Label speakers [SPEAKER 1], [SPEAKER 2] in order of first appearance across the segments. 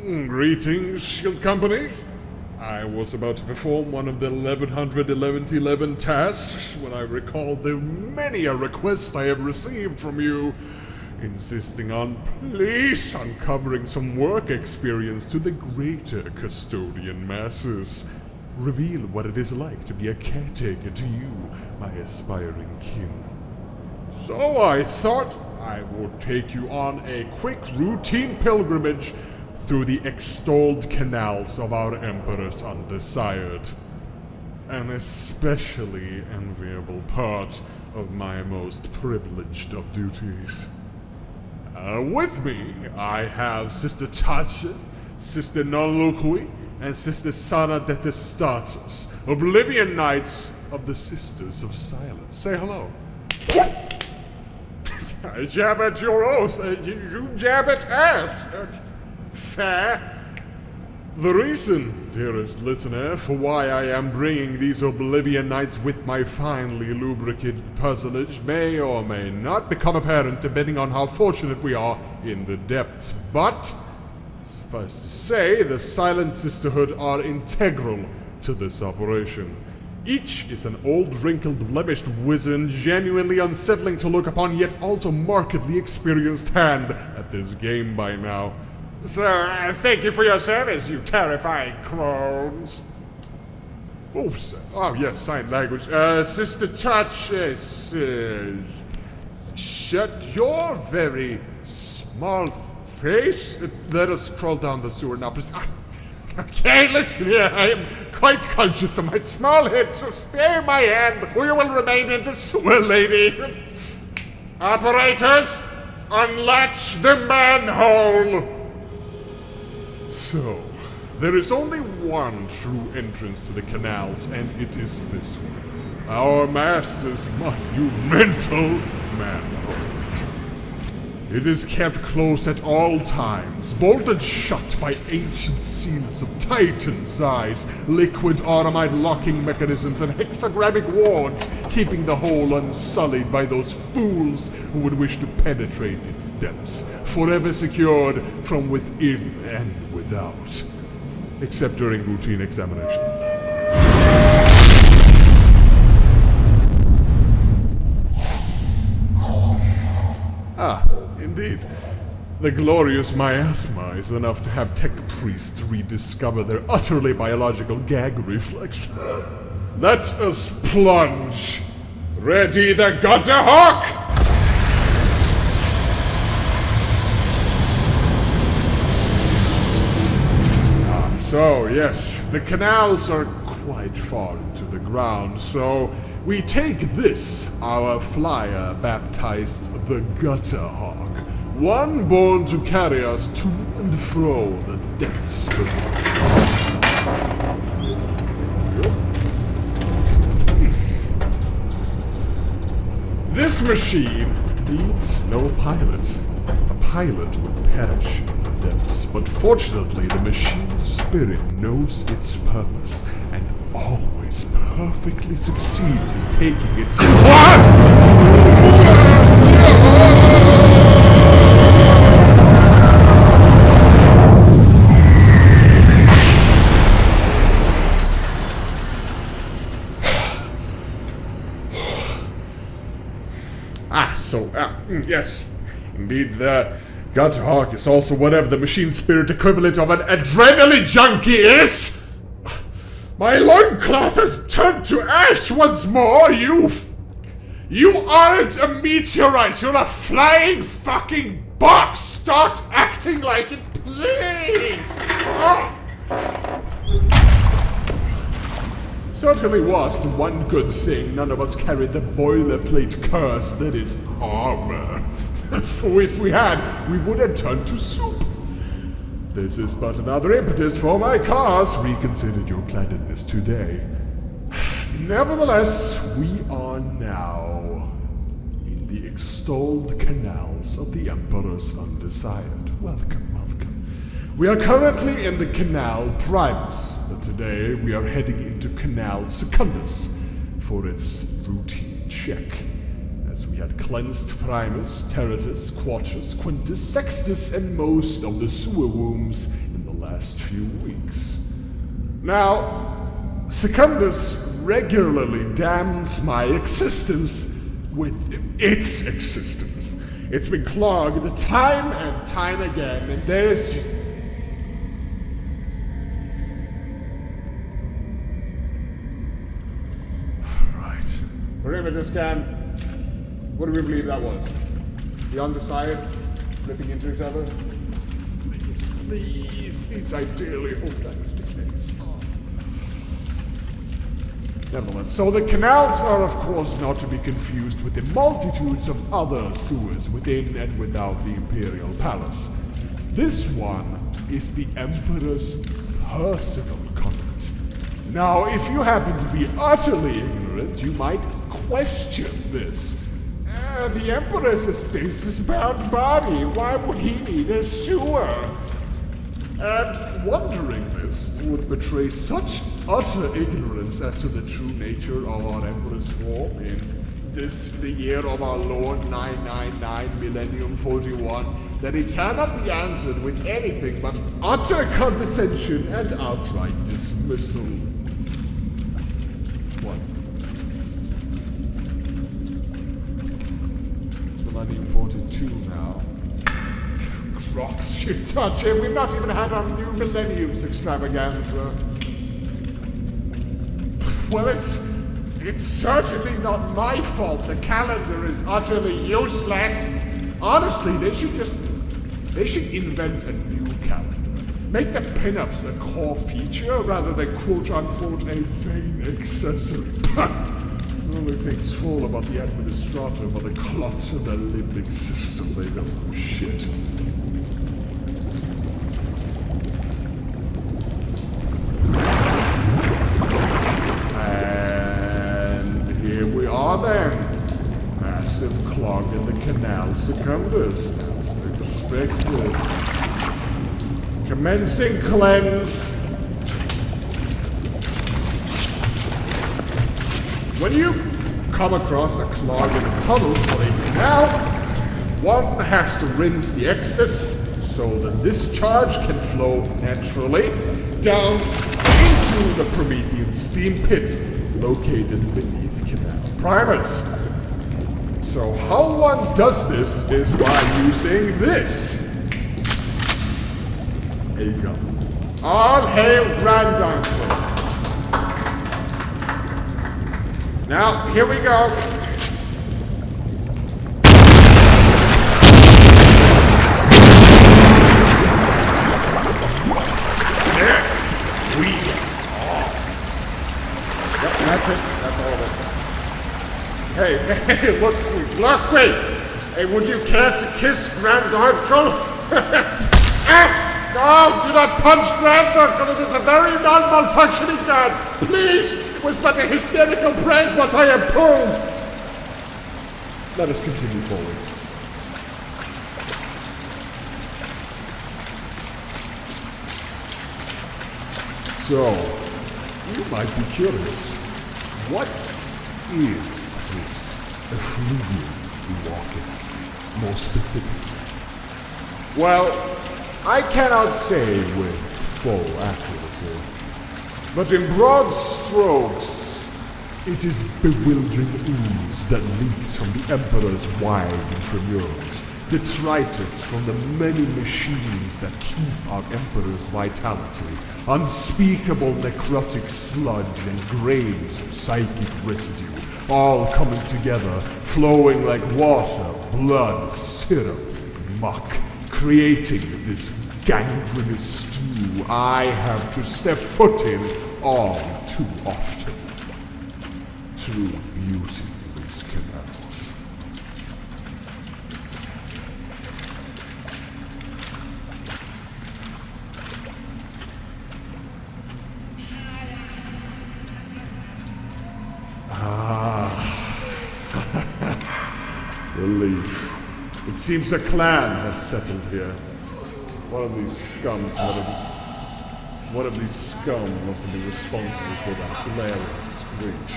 [SPEAKER 1] Greetings, Shield Companies. I was about to perform one of the 1111 tasks when I recalled the many a request I have received from you, insisting on please uncovering some work experience to the greater custodian masses. Reveal what it is like to be a caretaker to you, my aspiring kin. So I thought I would take you on a quick routine pilgrimage through the extolled canals of our Emperor's undesired. An especially enviable part of my most privileged of duties. With me, I have Sister Tacha, Sister Nonlukui, and Sister Sana Detestatus, Oblivion Knights of the Sisters of Silence. Say hello. I jab at your oath, you jab at ass. Fair. The reason, dearest listener, for why I am bringing these Oblivion Knights with my finely lubricated personage may or may not become apparent depending on how fortunate we are in the depths. But, suffice to say, the Silent Sisterhood are integral to this operation. Each is an old, wrinkled, blemished wizened, genuinely unsettling to look upon, yet also markedly experienced hand at this game by now. So, thank you for your service, you terrifying crones. Oh, yes, sign language. Sister Touch says, shut your very small face. Let us crawl down the sewer now, please. Okay, listen here, I am quite conscious of my small head, so stay my hand, or you will remain in the sewer, lady. Operators, unlatch the manhole! So, there is only one true entrance to the canals, and it is this one. Our master's monumental manhole. It is kept close at all times, bolted shut by ancient seals of Titan's eyes, liquid automite locking mechanisms, and hexagrammic wards, keeping the hole unsullied by those fools who would wish to penetrate its depths, forever secured from within and without, except during routine examination. Indeed. The glorious miasma is enough to have tech priests rediscover their utterly biological gag reflex. Let us plunge. Ready the gutter hawk! So yes, the canals are quite far into the ground, so we take this, our flyer baptized the Gutter Hawk, one born to carry us to and fro the depths below. This machine needs no pilot. A pilot would perish in the depths, but fortunately the machine's spirit knows its purpose and always perfectly succeeds in taking its yes. Indeed, the Gutter Hawk is also whatever the machine spirit equivalent of an adrenaline junkie is! My loincloth has turned to ash once more, You aren't a meteorite, you're a flying fucking box! Start acting like it, please! Oh. Certainly was the one good thing none of us carried the boilerplate curse that is armor. For if we had, we would have turned to soup. This is but another impetus for my cause. Reconsider your candidness today. Nevertheless, we are now in the extolled canals of the Emperor's undesired. Welcome, welcome. We are currently in the Canal Primus, but today we are heading into Canal Secundus for its routine check. as we had cleansed Primus, Terratus, Quatus, Quintus, Sextus, and most of the sewer wombs in the last few weeks. Now, Secundus regularly damns my existence with its existence. It's been clogged time and time again, and there's just... Right. Perimeter scan. What do we believe that was? The undesired? Flipping into each other? Please, ideally hope that's the case. Nevertheless, so the canals are of course not to be confused with the multitudes of other sewers within and without the Imperial Palace. This one is the Emperor's personal conduit. Now, if you happen to be utterly ignorant, you might question this. The Emperor is a stasis-bound body. Why would he need a sewer? And wondering this would betray such utter ignorance as to the true nature of our Emperor's form in this, the year of our Lord 999 Millennium 41, that it cannot be answered with anything but utter condescension and outright dismissal. What? It's Millennium 42 now. Rocks, you touch it. We've not even had our new Millenniums extravaganza. Well, it's certainly not my fault the calendar is utterly useless. Honestly, they should invent a new calendar. Make the pinups a core feature rather than quote-unquote a vain accessory. The only things full about the administrator are the clots of the limbic system. They don't know shit. Then, massive clog in the Canals Secundus, as expected. Commencing cleanse. When you come across a clog in a tunnel for a canal, one has to rinse the excess so the discharge can flow naturally down into the Promethean steam pit located beneath Canal Primus. So how one does this is by using this. There you go. All hail Grand Uncle. Now, here we go. There we are. Yep, that's it. That's all of it. Hey, look, wait! Hey, would you care to kiss Grand Uncle? No, do not punch Grand Uncle, it is a very non-malfunctioning man! Please! It was but a hysterical prank, but I am pulled! Let us continue forward. So, you might be curious. What is this effluvium we walk in, more specifically? Well, I cannot say with full accuracy, but in broad strokes, it is bewildering ooze that leaks from the Emperor's wide intramurals, detritus from the many machines that keep our Emperor's vitality, unspeakable necrotic sludge and grains of psychic residue, all coming together, flowing like water, blood, syrup, muck, creating this gangrenous stew I have to step foot in all too often. True beauty of these canals. Relief. It seems a clan have settled here. One of these scum must have been responsible for that hilarious screech.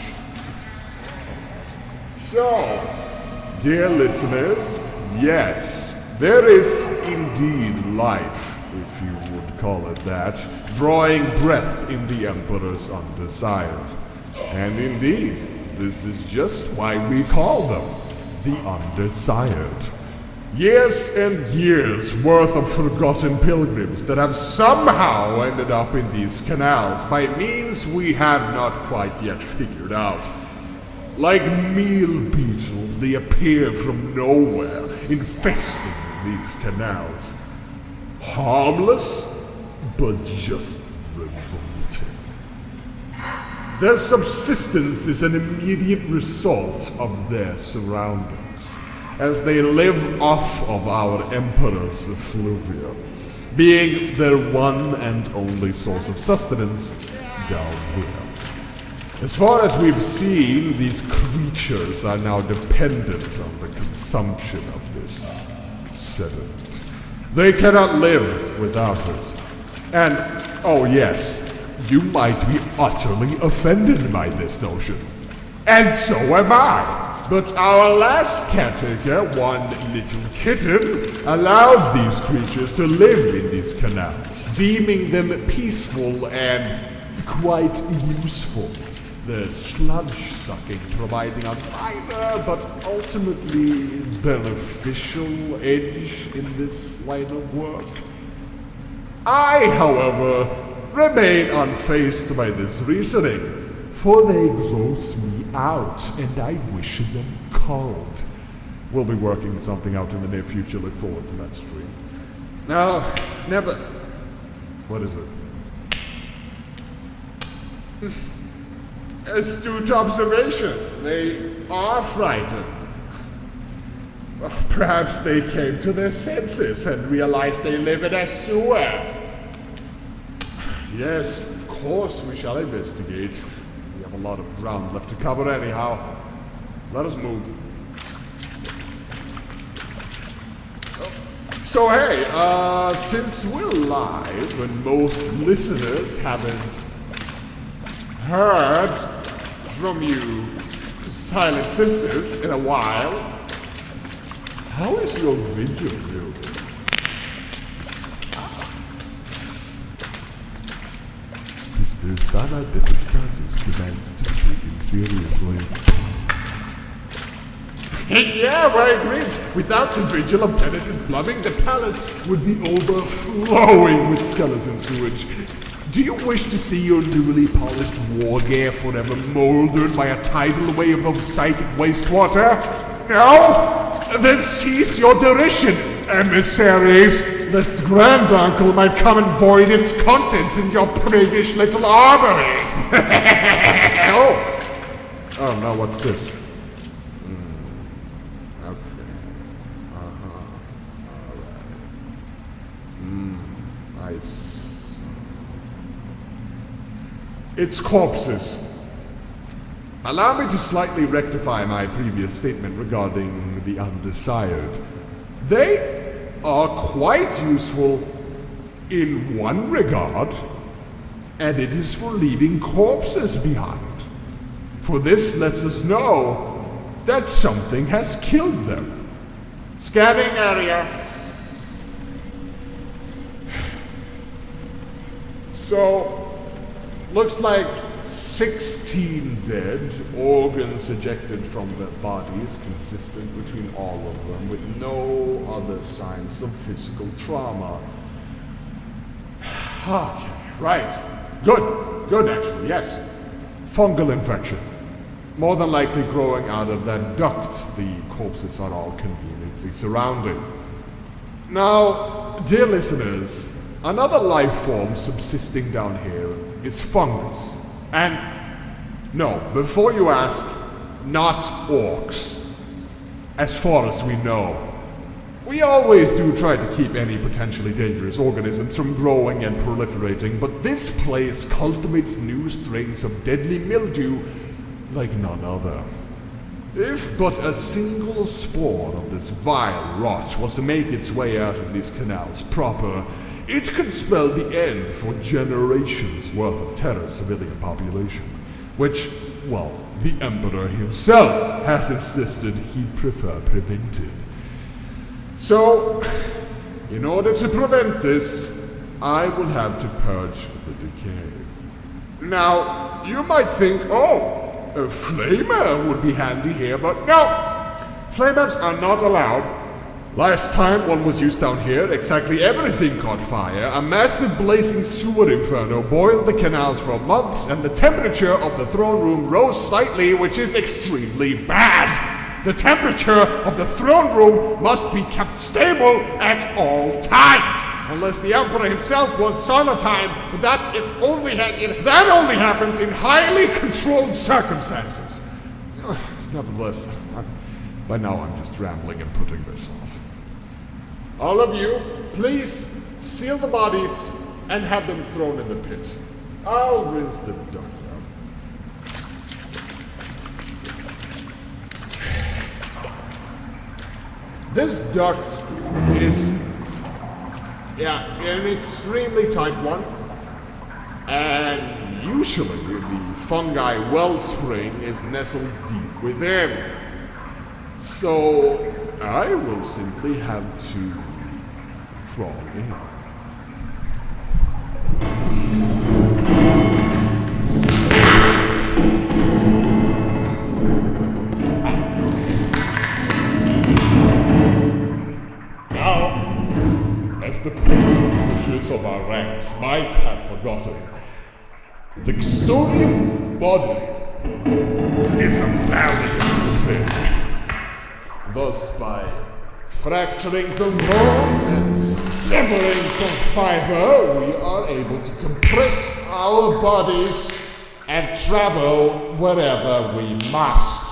[SPEAKER 1] So, Dear listeners, yes, there is indeed life, if you would call it that, drawing breath in the Emperor's undesired. And indeed, this is just why we call them the undesired. Years and years worth of forgotten pilgrims that have somehow ended up in these canals by means we have not quite yet figured out. Like meal beetles, they appear from nowhere, infesting these canals. Harmless, but just revolting. Their subsistence is an immediate result of their surroundings, as they live off of our Emperor's effluvia, being their one and only source of sustenance down here. As far as we've seen, these creatures are now dependent on the consumption of this sediment. They cannot live without it. And, oh yes, you might be utterly offended by this notion. And so am I. But our last caretaker, one little kitten, allowed these creatures to live in these canals, deeming them peaceful and quite useful. The sludge sucking providing a minor but ultimately beneficial edge in this line of work. I, however, remain unfazed by this reasoning, for they gross me out, and I wish them cold. We'll be working something out in the near future. Look forward to that stream. Now, never... What is it? Astute observation. They are frightened. Well, perhaps they came to their senses and realized they live in a sewer. Yes, of course we shall investigate. We have a lot of ground left to cover anyhow. Let us move. So hey, since we're live and most listeners haven't heard from you silent sisters in a while, how is your vigil doing? Sister Sana Status demands to be taken seriously. Yeah, I agree. Without the vigil of penitent plumbing, the palace would be overflowing with skeleton sewage. Do you wish to see your newly polished war gear forever molded by a tidal wave of psychic wastewater? No? Then cease your derision, emissaries, lest granduncle might come and void its contents in your priggish little armory. Oh no, what's this? Okay. Alright. Nice. It's corpses. Allow me to slightly rectify my previous statement regarding the undesired. They are quite useful in one regard, and it is for leaving corpses behind. For this lets us know that something has killed them. Scanning area. So, looks like 16 dead, organs ejected from their bodies, consistent between all of them, with no other signs of physical trauma. Okay, right. Good actually, yes. Fungal infection. More than likely growing out of that duct the corpses are all conveniently surrounding. Now, dear listeners, another life form subsisting down here is fungus. And no, before you ask, not orcs. As far as we know. We always do try to keep any potentially dangerous organisms from growing and proliferating, but this place cultivates new strains of deadly mildew like none other. If but a single spore of this vile rot was to make its way out of these canals proper, it could spell the end for generations worth of Terra's civilian population. which, well, the Emperor himself has insisted he'd prefer prevented. So, in order to prevent this, I will have to purge the decay. Now, you might think, oh, a flamer would be handy here, but no! Flamers are not allowed. Last time one was used down here, exactly everything caught fire. A massive blazing sewer inferno boiled the canals for months, and the temperature of the throne room rose slightly, which is extremely bad. The temperature of the throne room must be kept stable at all times. Unless the Emperor himself wants sauna time, but that only happens in highly controlled circumstances. Nevertheless, by now I'm just rambling and putting this off. All of you, please seal the bodies and have them thrown in the pit. I'll rinse the duct out. This duct is, an extremely tight one, and usually the fungi wellspring is nestled deep within. So I will simply have to crawl in. Now, as the prince and pushers of our ranks might have forgotten, the custodian body is a malleable thing. Thus, by fracturing some bones and severing some fiber, we are able to compress our bodies and travel wherever we must.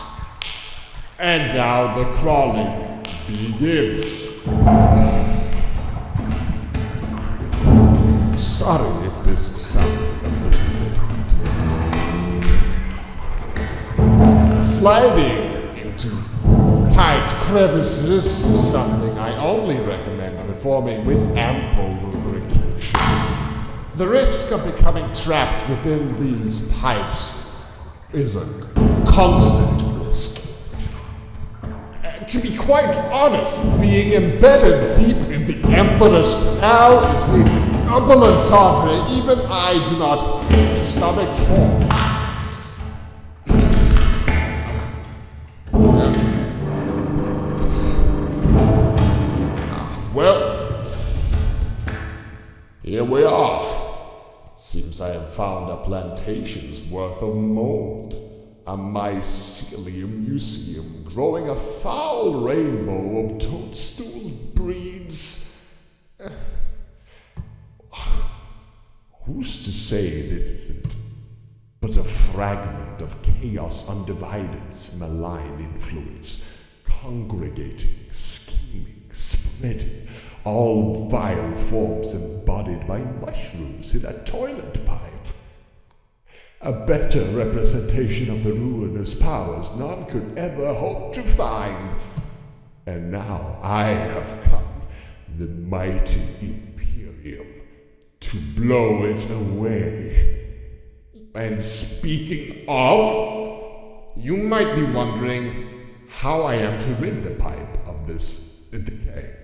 [SPEAKER 1] And now the crawling begins. Sorry if this sounded a little bit intense. Sliding into tight crevices is something I only recommend performing with ample lubrication. The risk of becoming trapped within these pipes is a constant risk. To be quite honest, being embedded deep in the Emperor's canal is a double entendre even I do not stomach for. Well, here we are. Seems I have found a plantation's worth of mold. A mycelium museum growing a foul rainbow of toadstool breeds. Who's to say this isn't but a fragment of chaos undivided's malign influence, congregating, scheming, spreading, all vile forms embodied by mushrooms in a toilet pipe. A better representation of the ruinous powers none could ever hope to find. And now I have come, the mighty Imperium, to blow it away. And speaking of, you might be wondering how I am to rid the pipe of this decay.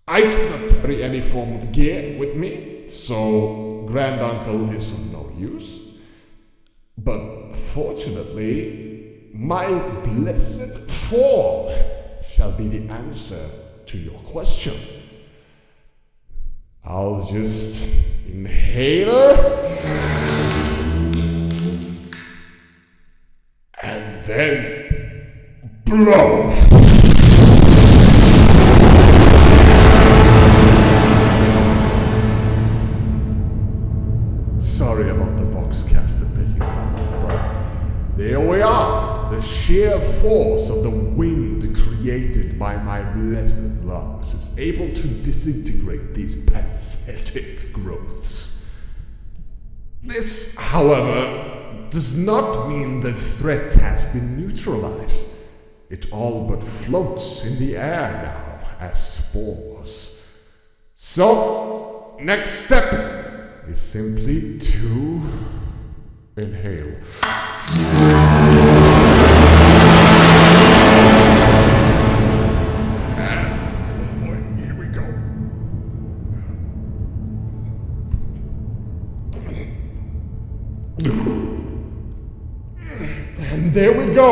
[SPEAKER 1] I cannot carry any form of gear with me, so Granduncle is of no use. But fortunately, my blessed form shall be the answer to your question. I'll just inhale and then blow. Sorry about the Voxcaster picking up, but there we are. The sheer force of the wind created by my blessed lungs is able to disintegrate these pathetic growths. This, however, does not mean the threat has been neutralized. It all but floats in the air now as spores. So, next step is simply to Inhale. And there we go.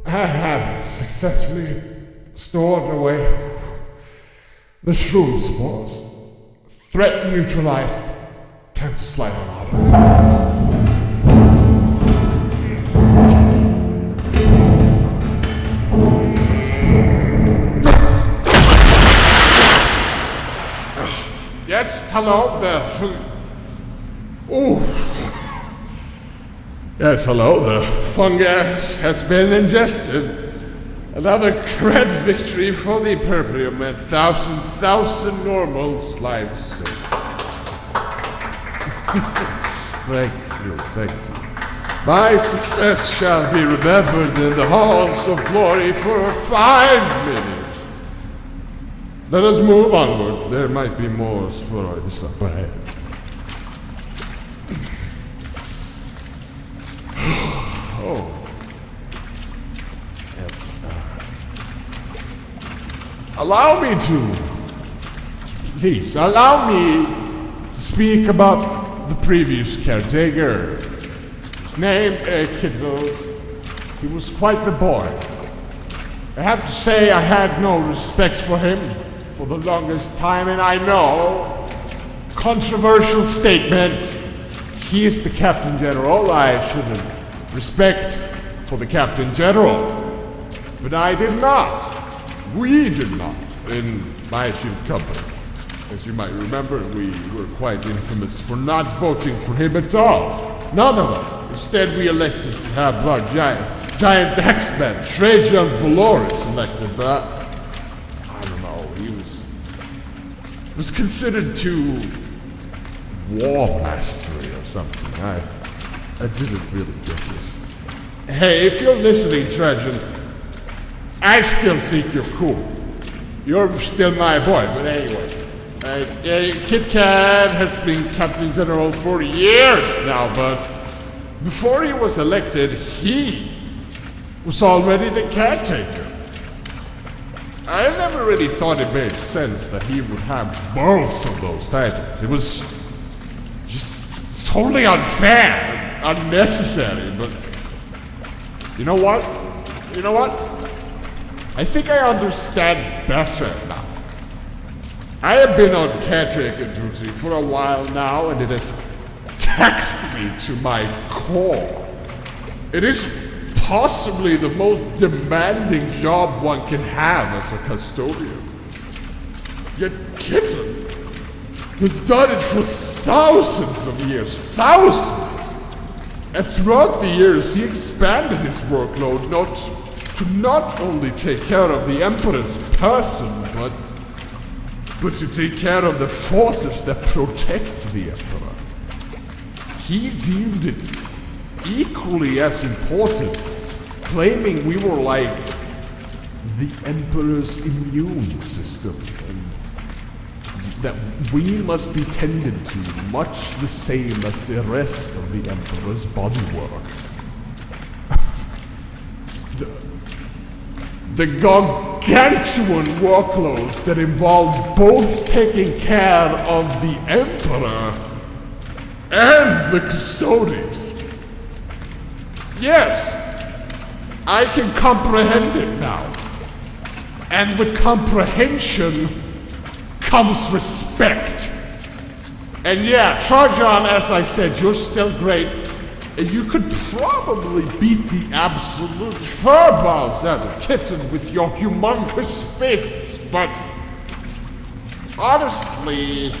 [SPEAKER 1] I have successfully stored away the shroom spores. Threat neutralized. Time to slide on out of it. Yes, hello, Yes, hello, the fungus has been ingested. Another great victory for the Purging and thousand normal lives. Thank you. My success shall be remembered in the halls of glory for 5 minutes. Let us move onwards. There might be more stories up ahead. Please, allow me to speak about the previous caretaker. His name, Kittles. He was quite the boy. I have to say I had no respect for him for the longest time, and I know, controversial statement, he is the Captain General. I should have respect for the Captain General. But I did not. We did not, in my shield company. As you might remember, we were quite infamous for not voting for him at all. None of us. Instead, we elected to have our giant X-Men, Trajan Valoris, elected, but I don't know, he was considered too war mastery or something. I didn't really get this. Hey, if you're listening, Trajan, I still think you're cool. You're still my boy, but anyway. Kit Kat has been Captain General for years now, but before he was elected, he was already the caretaker. I never really thought it made sense that he would have both of those titles. It was just totally unfair and unnecessary, but you know what? I think I understand better now. I have been on caretaker duty for a while now, and it has taxed me to my core. It is possibly the most demanding job one can have as a custodian. Yet Kitten has done it for thousands of years. Thousands! And throughout the years, he expanded his workload to not only take care of the Emperor's person, but to take care of the forces that protect the Emperor. He deemed it equally as important, claiming we were like the Emperor's immune system, and that we must be tended to much the same as the rest of the Emperor's bodywork. The gargantuan workloads that involve both taking care of the Emperor and the custodians. Yes, I can comprehend it now. And with comprehension comes respect. And yeah, Trajan, as I said, you're still great. And you could probably beat the absolute furballs out of Kitten with your humongous fists, but honestly,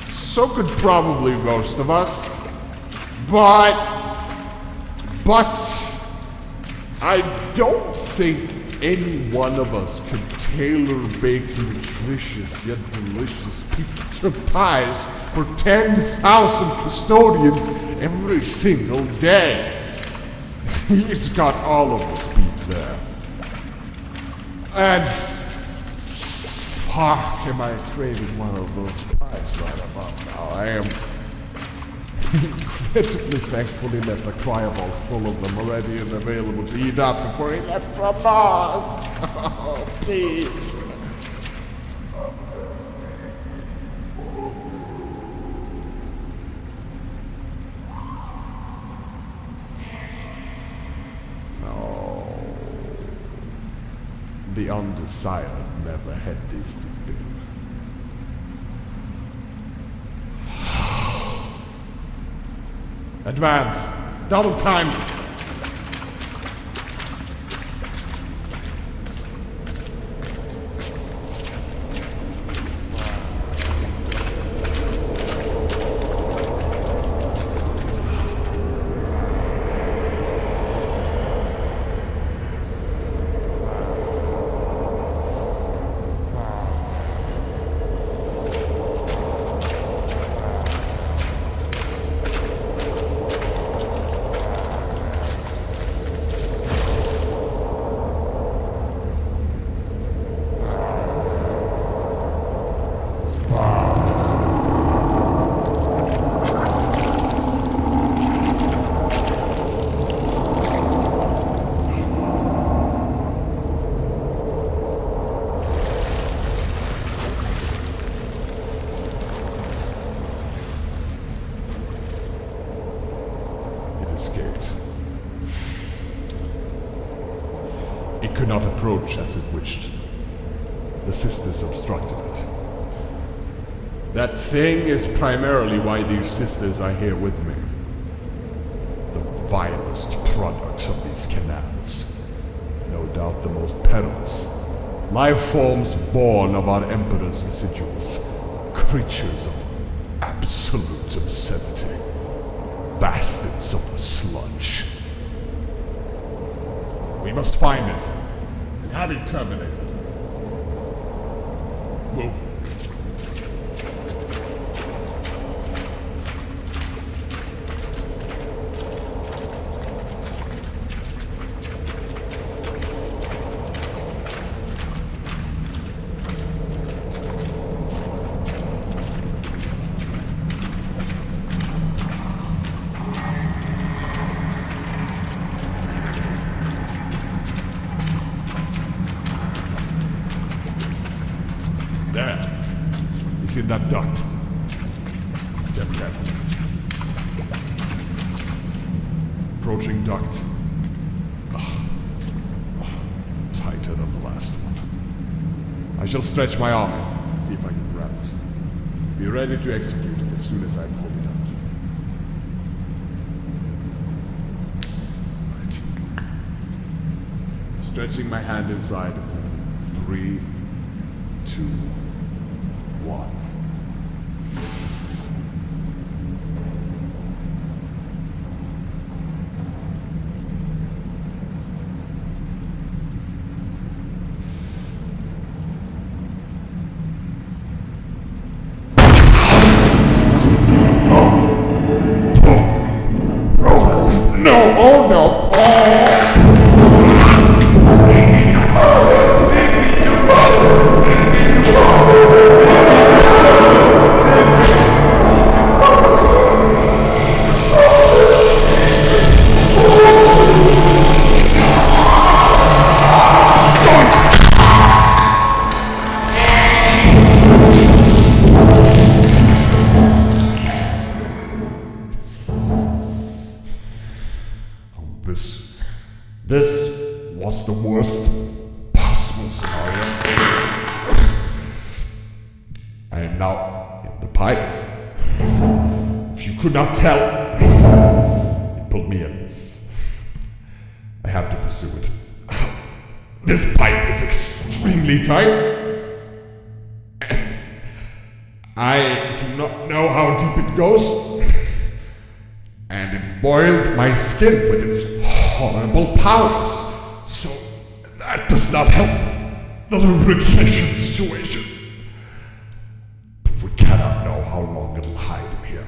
[SPEAKER 1] so could probably most of us. But I don't think any one of us could tailor-bake nutritious yet delicious pizza pies for 10,000 custodians every single day. He's got all of us beat there. And fuck, am I craving one of those pies right about now? I am Incredibly thankfully left a cryovault full of them already and available to eat up before he left from Mars. Oh, please. No. The undesired never had this to be. Advance! Double time! Escaped. It could not approach as it wished. The sisters obstructed it. That thing is primarily why these sisters are here with me. The vilest products of these canals. No doubt the most perilous. Life forms born of our Emperor's residuals. Creatures of absolute obscenity. Bastards of the sludge. We must find it and have it terminated. Move. There. It's in that duct. Step carefully. Approaching duct. Tighter than the last one. I shall stretch my arm in, see if I can grab it. Be ready to execute it as soon as I pull it out. Right. Stretching my hand inside. 3, 2, 1. No! Oh no! This was the worst possible scenario. I am now in the pipe. If you could not tell, it pulled me in. I have to pursue it. This pipe is extremely tight, and I do not know how deep it goes. And it boiled my skin with its horrible powers, so that does not help the lubrication situation. But we cannot know how long it'll hide in here.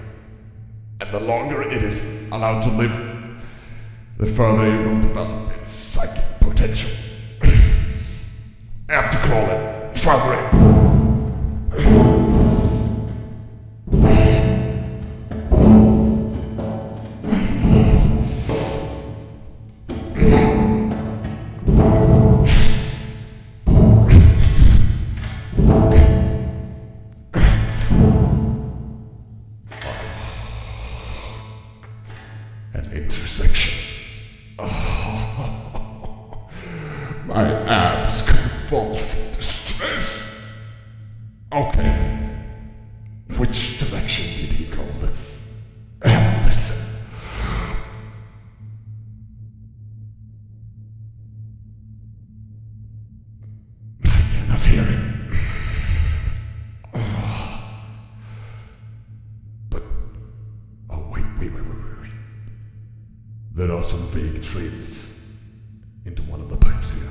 [SPEAKER 1] And the longer it is allowed to live, the further it will develop its psychic potential. I have to crawl it further in. My abs convulse in distress. Okay. Which direction did he call this? Listen. I cannot hear him. But, oh wait. There are some vague trails into one of the pipes here.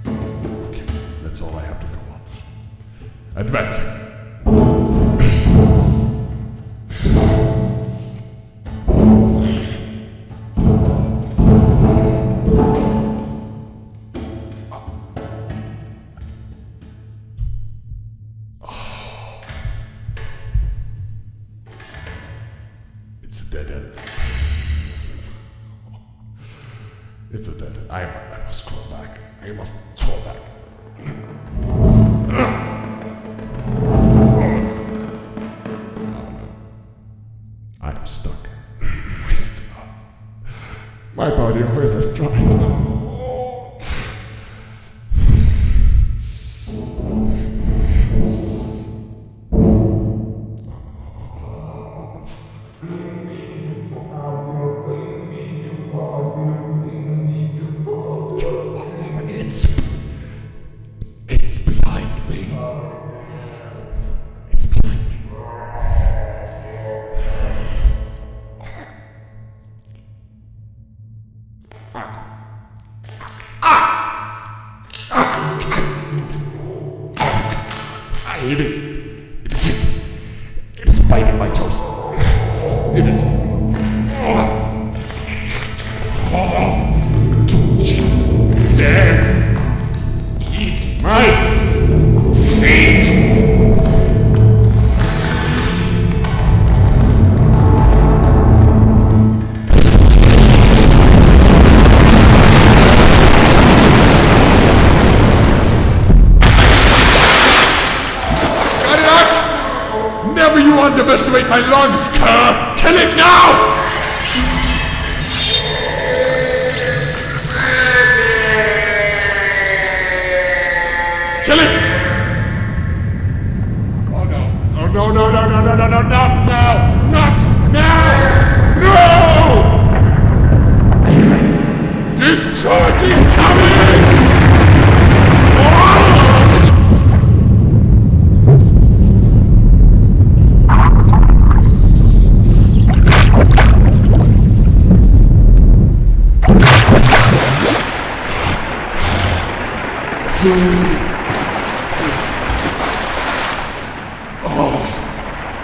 [SPEAKER 1] Okay, that's all I have to go on. Advancing. It's a dead end. It's a dead end. I must crawl back. I must crawl back. Oh no. I am stuck. My body oil has dried. It's behind me. It's behind me. It is biting my toes. It is. There. Eat my feet. Got it out! Never you underestimate my lungs, cur! Kill it now! Kill it! Oh no. Oh no, not now! Not now! No! Discharge is coming!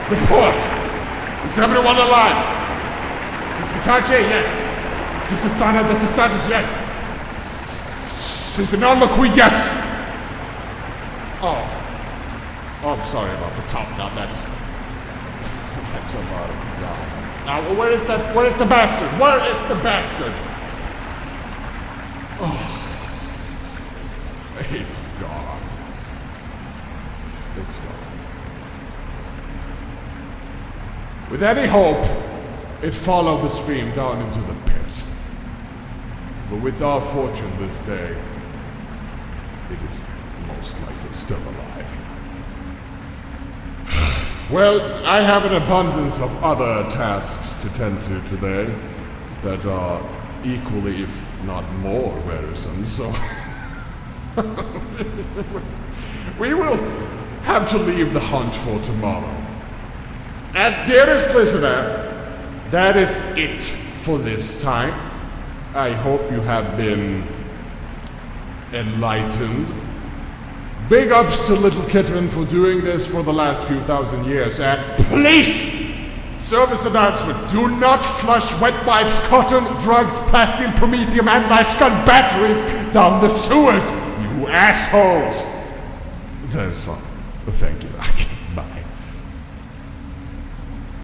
[SPEAKER 1] Report! Is everyone alive? Is this the Tachi? Yes. Is this the son of the Testatus? Yes. Is this an Almaquid? Yes. Oh, I'm sorry about the top. Now that's a lot of God. Now where is the bastard? Where is the bastard? Oh, it's gone. It's gone. With any hope, it followed the stream down into the pit. But without fortune this day, it is most likely still alive. Well, I have an abundance of other tasks to tend to today that are equally, if not more, wearisome, so we will have to leave the hunt for tomorrow. And dearest listener, that is it for this time. I hope you have been enlightened. Big ups to Little Kitten for doing this for the last few thousand years. And please, service announcement, do not flush wet wipes, cotton, drugs, plastic, promethium, and lash gun batteries down the sewers, you assholes. There's thank you.